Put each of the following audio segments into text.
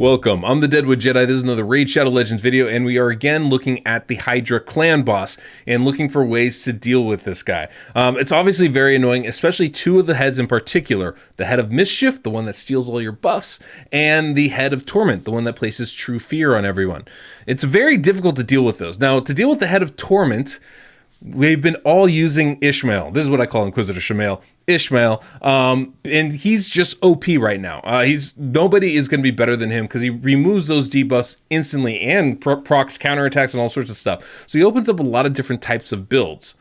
Welcome, I'm the Deadwood Jedi. This is another Raid Shadow Legends video, and we are again looking at the Hydra Clan Boss and looking for ways to deal with this guy. It's obviously very annoying, especially two of the heads in particular. The Head of Mischief, the one that steals all your buffs, and the Head of Torment, the one that places true fear on everyone. It's very difficult to deal with those. Now, to deal with the Head of Torment, we've been all using Ishmael. This is what I call Inquisitor Shamael. Ishmael. And he's just OP right now. Nobody is going to be better than him because he removes those debuffs instantly and procs counterattacks and all sorts of stuff. So he opens up a lot of different types of builds.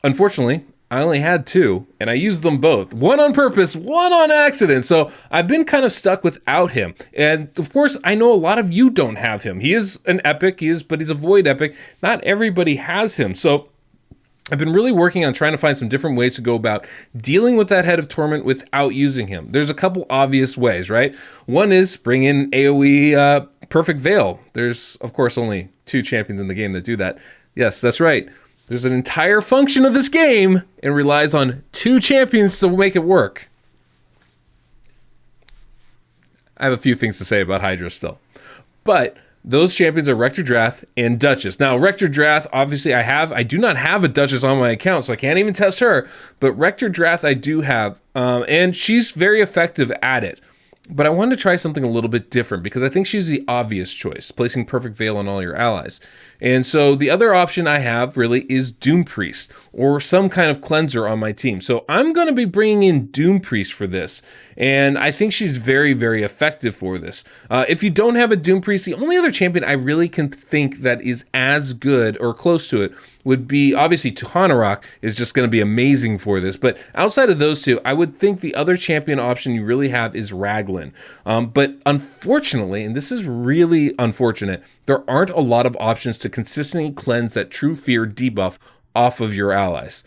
Unfortunately, I only had two, and I used them both. One on purpose, one on accident. So I've been kind of stuck without him. And of course, I know a lot of you don't have him. He is an epic, but he's a void epic. Not everybody has him. So I've been really working on trying to find some different ways to go about dealing with that Head of Torment without using him. There's a couple obvious ways, right? One is bring in AoE Perfect Veil. There's, of course, only two champions in the game that do that. Yes, that's right. There's an entire function of this game and relies on two champions to make it work. I have a few things to say about Hydra still. But those champions are Rector Drath and Duchess. Now, Rector Drath, obviously I do not have a Duchess on my account, so I can't even test her. But Rector Drath I do have, and she's very effective at it. But I wanted to try something a little bit different because I think she's the obvious choice, placing Perfect Veil on all your allies. And so the other option I have really is Doompriest or some kind of cleanser on my team. So I'm going to be bringing in Doompriest for this. And I think she's very, very effective for this. If you don't have a Doompriest, the only other champion I really can think that is as good or close to it would be, obviously, Tuhanarok is just going to be amazing for this. But outside of those two, I would think the other champion option you really have is Raglan. But unfortunately, and this is really unfortunate, there aren't a lot of options to consistently cleanse that true fear debuff off of your allies.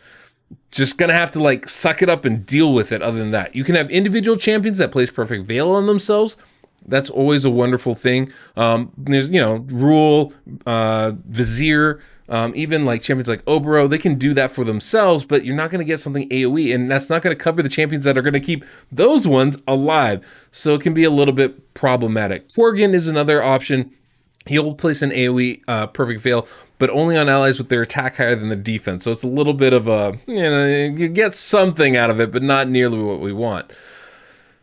Just gonna have to suck it up and deal with it. Other than that, you can have individual champions that place Perfect Veil on themselves. That's always a wonderful thing. There's Rule, Vizier, even champions like Obero, they can do that for themselves, but you're not going to get something AoE, and that's not going to cover the champions that are going to keep those ones alive. So it can be a little bit problematic. Korgan is another option. He'll place an AoE Perfect Veil, but only on allies with their attack higher than the defense. So it's a little bit of a, you get something out of it, but not nearly what we want.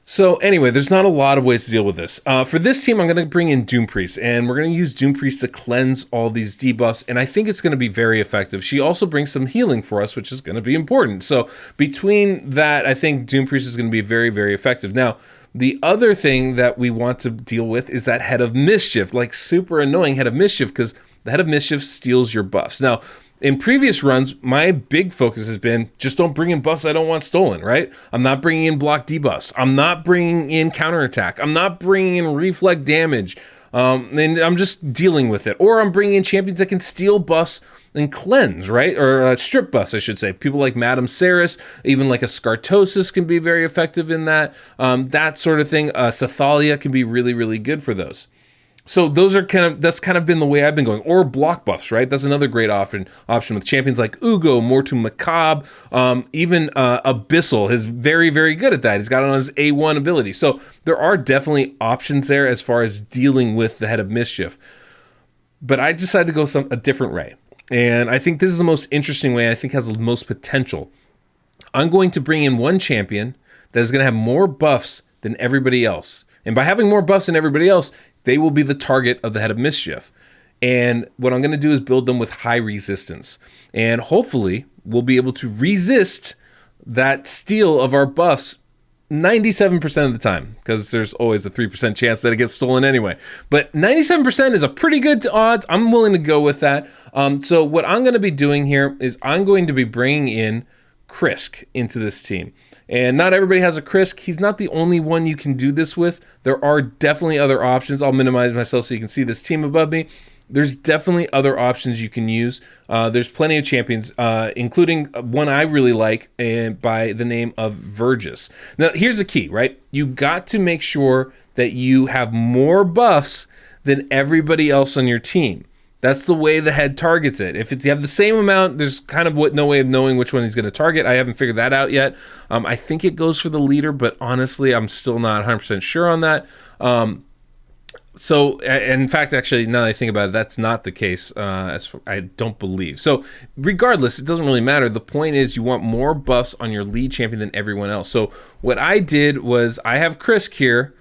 So anyway, there's not a lot of ways to deal with this. For this team, I'm going to bring in Doompriest, and we're going to use Doompriest to cleanse all these debuffs, and I think it's going to be very effective. She also brings some healing for us, which is going to be important. So between that, I think Doompriest is going to be very, very effective. Now, the other thing that we want to deal with is that Head of Mischief, super annoying Head of Mischief, because the Head of Mischief steals your buffs. Now, in previous runs, my big focus has been just don't bring in buffs I don't want stolen, right? I'm not bringing in block debuffs. I'm not bringing in counterattack. I'm not bringing in reflect damage. And I'm just dealing with it. Or I'm bringing in champions that can steal buffs and cleanse, right? Or strip buffs, I should say. People like Madame Ceres, even like a Scartosis can be very effective in that. That sort of thing. Cathalia can be really, really good for those. So those are that's kind of been the way I've been going. Or block buffs, right? That's another great option with champions like Ugo, Mortu Macabre, even Abyssal is very, very good at that. He's got it on his A1 ability. So there are definitely options there as far as dealing with the Head of Mischief. But I decided to go a different way. And I think this is the most interesting way, I think has the most potential. I'm going to bring in one champion that is going to have more buffs than everybody else. And by having more buffs than everybody else, they will be the target of the Head of Mischief. And what I'm going to do is build them with high resistance. And hopefully, we'll be able to resist that steal of our buffs 97% of the time, because there's always a 3% chance that it gets stolen anyway. But 97% is a pretty good odds. I'm willing to go with that. So what I'm going to be doing here is I'm going to be bringing in Krisk into this team. And not everybody has a Krisk. He's not the only one you can do this with. There are definitely other options. I'll minimize myself so you can see this team above me. There's definitely other options you can use. There's plenty of champions, including one I really like by the name of Vergis. Now, here's the key, right? You got to make sure that you have more buffs than everybody else on your team. That's the way the head targets it. If you have the same amount, there's kind of no way of knowing which one he's going to target. I haven't figured that out yet. I think it goes for the leader, but honestly, I'm still not 100% sure on that. So, in fact, actually, now that I think about it, that's not the case. I don't believe. So, regardless, it doesn't really matter. The point is, you want more buffs on your lead champion than everyone else. So, what I did was, I have Krisk here.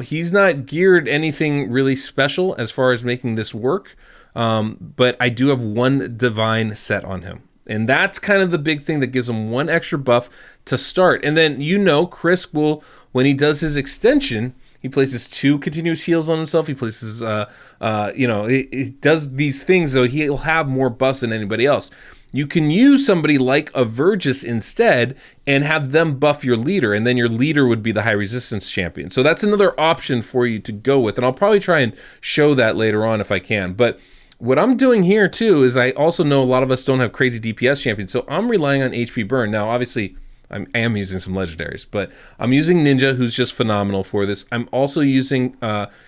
He's not geared anything really special as far as making this work, but I do have one divine set on him. And that's kind of the big thing that gives him one extra buff to start. And then, Krisk will, when he does his extension, he places 2 continuous heals on himself. He places, he does these things, so he'll have more buffs than anybody else. You can use somebody like a Vergis instead and have them buff your leader, and then your leader would be the high resistance champion. So that's another option for you to go with, and I'll probably try and show that later on if I can. But what I'm doing here too is I also know a lot of us don't have crazy DPS champions, so I'm relying on HP burn. Now, obviously, I am using some legendaries, but I'm using Ninja, who's just phenomenal for this. I'm also using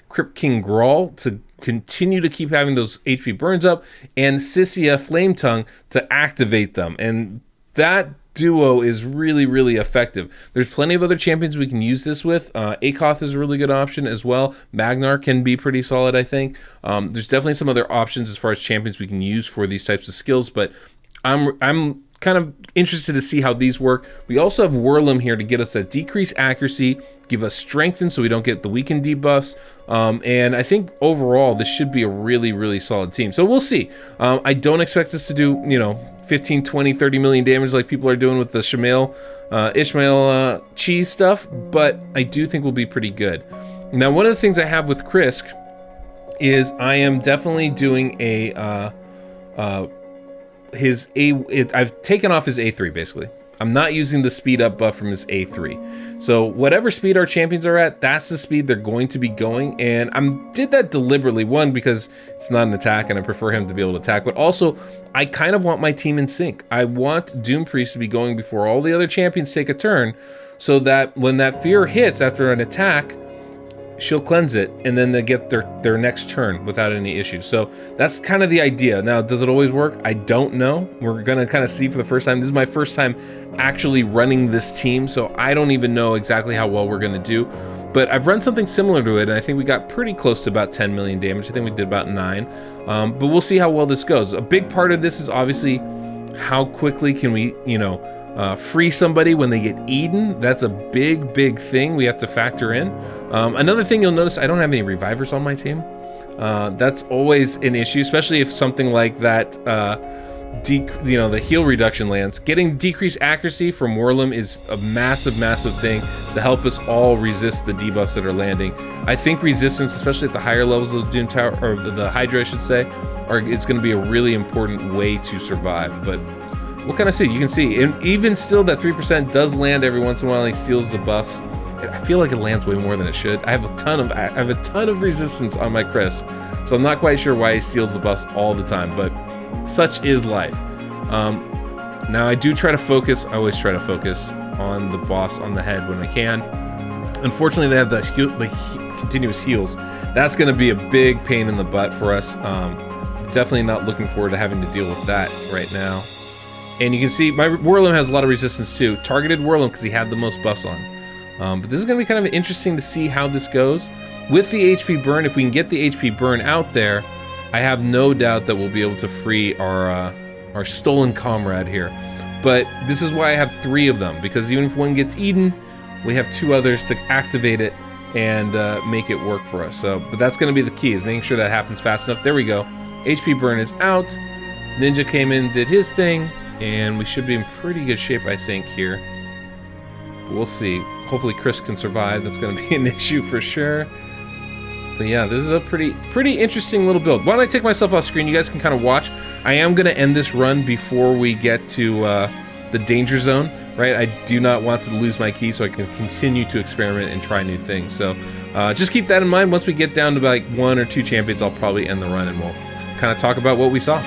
Crypt King Grawl to continue to keep having those HP burns up, and Sissia Flame Tongue to activate them. And that duo is really, really effective. There's plenty of other champions we can use this with. Akoth is a really good option as well. Magnar can be pretty solid, I think. There's definitely some other options as far as champions we can use for these types of skills, but I'm kind of interested to see how these work. We also have Whirlum here to get us that decreased accuracy, give us strengthen so we don't get the weakened debuffs, and I think overall this should be a really, really solid team. So we'll see. I don't expect us to do 15, 20, 30 million damage like people are doing with the Ishmael cheese stuff, but I do think we'll be pretty good. Now, one of the things I have with Krisk is I am definitely doing I've taken off his A3 basically. I'm not using the speed up buff from his A3. So whatever speed our champions are at, that's the speed they're going to be going. And I did that deliberately. One, because it's not an attack and I prefer him to be able to attack, but also I kind of want my team in sync. I want Doompriest to be going before all the other champions take a turn, so that when that fear hits after an attack, she'll cleanse it, and then they get their next turn without any issues. So that's kind of the idea. Now, does it always work? I don't know. We're going to kind of see for the first time. This is my first time actually running this team, so I don't even know exactly how well we're going to do. But I've run something similar to it, and I think we got pretty close to about 10 million damage. I think we did about 9. But we'll see how well this goes. A big part of this is obviously how quickly can we, free somebody when they get eaten. That's a big, big thing we have to factor in. Another thing you'll notice, I don't have any revivers on my team. That's always an issue, especially if something like that, the heal reduction lands. Getting decreased accuracy from Whirlum is a massive, massive thing to help us all resist the debuffs that are landing. I think resistance, especially at the higher levels of the Doom Tower, or the Hydra, I should say, it's going to be a really important way to survive. But we'll kind of see. You can see, and even still, that 3% does land every once in a while. And he steals the buffs. I feel like it lands way more than it should. I have a ton of resistance on my Krisk, so I'm not quite sure why he steals the buffs all the time. But such is life. Now I do try to focus. I always try to focus on the boss on the head when I can. Unfortunately, they have the continuous heals. That's going to be a big pain in the butt for us. Definitely not looking forward to having to deal with that right now. And you can see my Whirlum has a lot of resistance too. Targeted Whirlum because he had the most buffs on. But this is going to be kind of interesting to see how this goes. With the HP burn, if we can get the HP burn out there, I have no doubt that we'll be able to free our stolen comrade here. But this is why I have 3 of them, because even if one gets eaten, we have 2 others to activate it and make it work for us. So, but that's going to be the key, is making sure that happens fast enough. There we go. HP burn is out. Ninja came in, did his thing, and we should be in pretty good shape, I think, here. But we'll see. Hopefully Chris can survive. That's going to be an issue for sure. But yeah, this is a pretty interesting little build. Why don't I take myself off screen? You guys can kind of watch. I am going to end this run before we get to the danger zone, right? I do not want to lose my key, so I can continue to experiment and try new things. So just keep that in mind. Once we get down to like 1 or 2 champions, I'll probably end the run and we'll kind of talk about what we saw.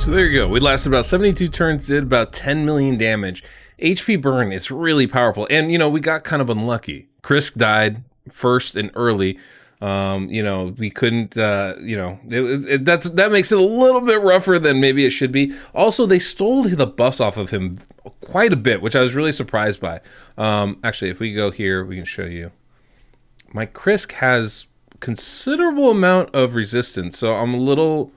So there you go. We lasted about 72 turns, did about 10 million damage. HP burn is really powerful. And, we got kind of unlucky. Krisk died first and early. We couldn't, that makes it a little bit rougher than maybe it should be. Also, they stole the buffs off of him quite a bit, which I was really surprised by. Actually, if we go here, we can show you. My Krisk has considerable amount of resistance, so I'm a little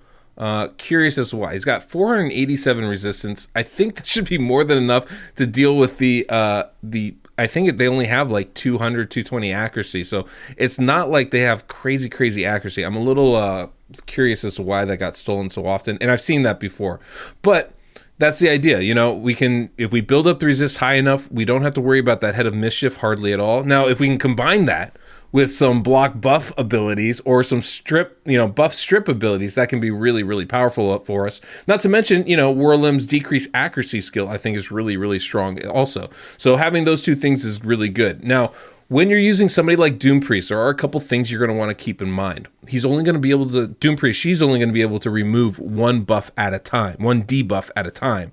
curious as to why. He's got 487 resistance. I think that should be more than enough to deal with the I think they only have like 200, 220 accuracy. So it's not like they have crazy accuracy. I'm a little curious as to why that got stolen so often. And I've seen that before. But that's the idea. We can, if we build up the resist high enough, we don't have to worry about that Head of Mischief hardly at all. Now, if we can combine that with some block buff abilities or some buff strip abilities, that can be really powerful for us. Not to mention, Whirlim's decreased accuracy skill, I think, is really strong also. So having those two things is really good. Now, when you're using somebody like Doompriest, there are a couple things you're going to want to keep in mind. He's only going to be able to, Doompriest, she's only going to be able to remove one buff at a time, one debuff at a time.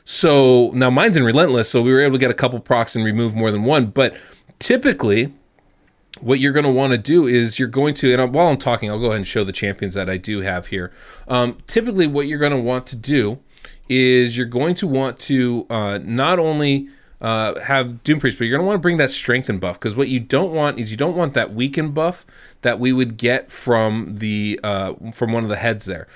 So now mine's in Relentless, so we were able to get a couple procs and remove more than one, but typically, what you're going to want to do is you're going to, and while I'm talking, I'll go ahead and show the champions that I do have here. Typically, what you're going to want to do is you're going to want to not only have Doompriest, but you're going to want to bring that strengthen buff, because what you don't want is you don't want that weaken buff that we would get from the from one of the heads there,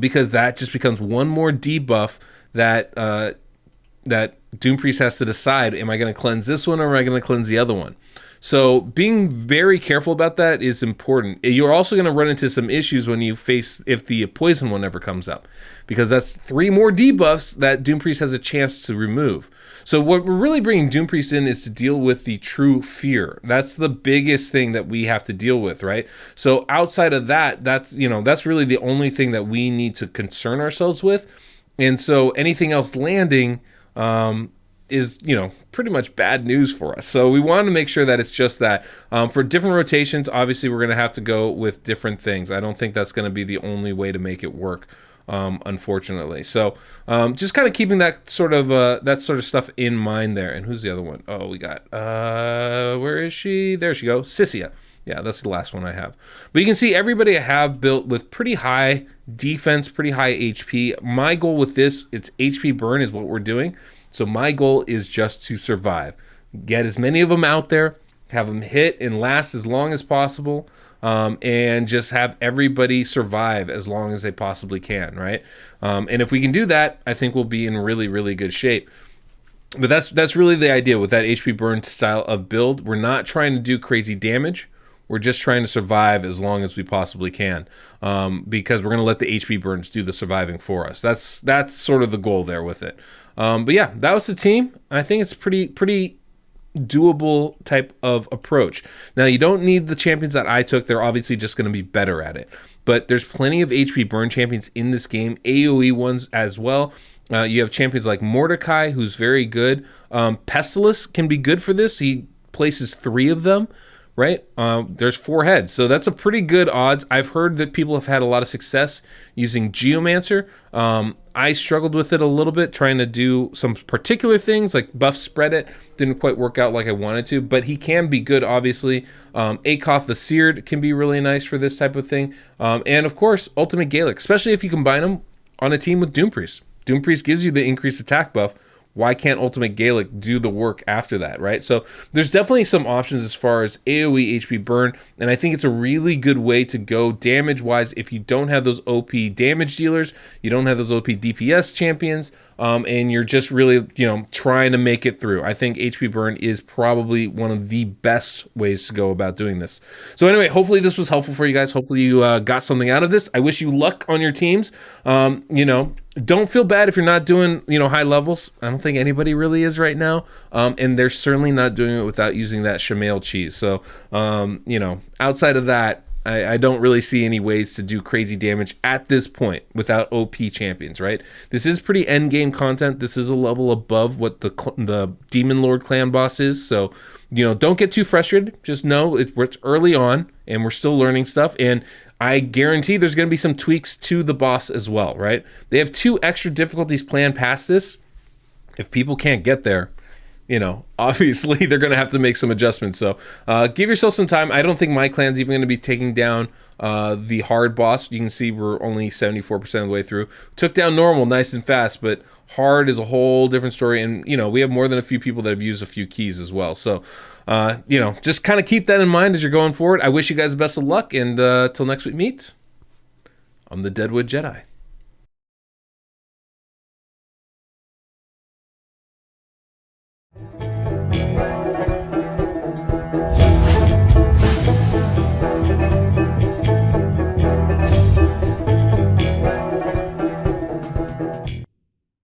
because that just becomes one more debuff that that Doompriest has to decide: am I going to cleanse this one or am I going to cleanse the other one? So being very careful about that is important. You're also going to run into some issues when you face, if the poison one ever comes up, because that's 3 more debuffs that Doompriest has a chance to remove. So what we're really bringing Doompriest in is to deal with the true fear. That's the biggest thing that we have to deal with, right? So outside of that, that's really the only thing that we need to concern ourselves with. And so anything else landing, is pretty much bad news for us. So we want to make sure that it's just that. For different rotations, obviously we're going to have to go with different things. I don't think that's going to be the only way to make it work, unfortunately. So just kind of keeping that sort of stuff in mind there. And who's the other one? Oh, we got where is she? There she goes. Sissia. Yeah, that's the last one I have. But you can see everybody I have built with pretty high defense, pretty high HP. My goal with this, it's HP burn is what we're doing. So my goal is just to survive. Get as many of them out there, have them hit and last as long as possible, and just have everybody survive as long as they possibly can, right? And if we can do that, I think we'll be in really good shape. But that's really the idea with that HP burn style of build. We're not trying to do crazy damage. We're just trying to survive as long as we possibly can, because we're going to let the HP burns do the surviving for us. That's sort of the goal there with it. But yeah, that was the team. I think it's pretty doable type of approach. Now, you don't need the champions that I took. They're obviously just going to be better at it. But there's plenty of HP burn champions in this game, AoE ones as well. You have champions like Mordecai, who's very good. Pestilus can be good for this. He places 3 of them. Right? There's 4 heads. So that's a pretty good odds. I've heard that people have had a lot of success using Geomancer. I struggled with it a little bit, trying to do some particular things like buff spread it. Didn't quite work out like I wanted to, but he can be good, obviously. Akoth the Seared can be really nice for this type of thing. And of course, Ultimate Gaelic, especially if you combine him on a team with Doompriest. Doompriest gives you the increased attack buff. Why can't Ultimate Gaelic do the work after that, right? So there's definitely some options as far as AoE HP burn, and I think it's a really good way to go damage-wise if you don't have those OP damage dealers, you don't have those OP DPS champions, and you're just really, trying to make it through. I think HP burn is probably one of the best ways to go about doing this. So anyway, hopefully this was helpful for you guys. Hopefully you got something out of this. I wish you luck on your teams. Don't feel bad if you're not doing, high levels. I don't think anybody really is right now. And they're certainly not doing it without using that Shamail cheese. So, outside of that, I don't really see any ways to do crazy damage at this point without OP champions, right? This is pretty end game content. This is a level above what the Demon Lord Clan Boss is. So, don't get too frustrated. Just know it's early on and we're still learning stuff. And I guarantee there's going to be some tweaks to the boss as well, right? They have 2 extra difficulties planned past this. If people can't get there, obviously they're going to have to make some adjustments. So give yourself some time. I don't think my clan's even going to be taking down the hard boss. You can see we're only 74% of the way through. Took down normal nice and fast, but hard is a whole different story. And, we have more than a few people that have used a few keys as well. So, just kind of keep that in mind as you're going forward. I wish you guys the best of luck. And till next week meet, I'm the Deadwood Jedi.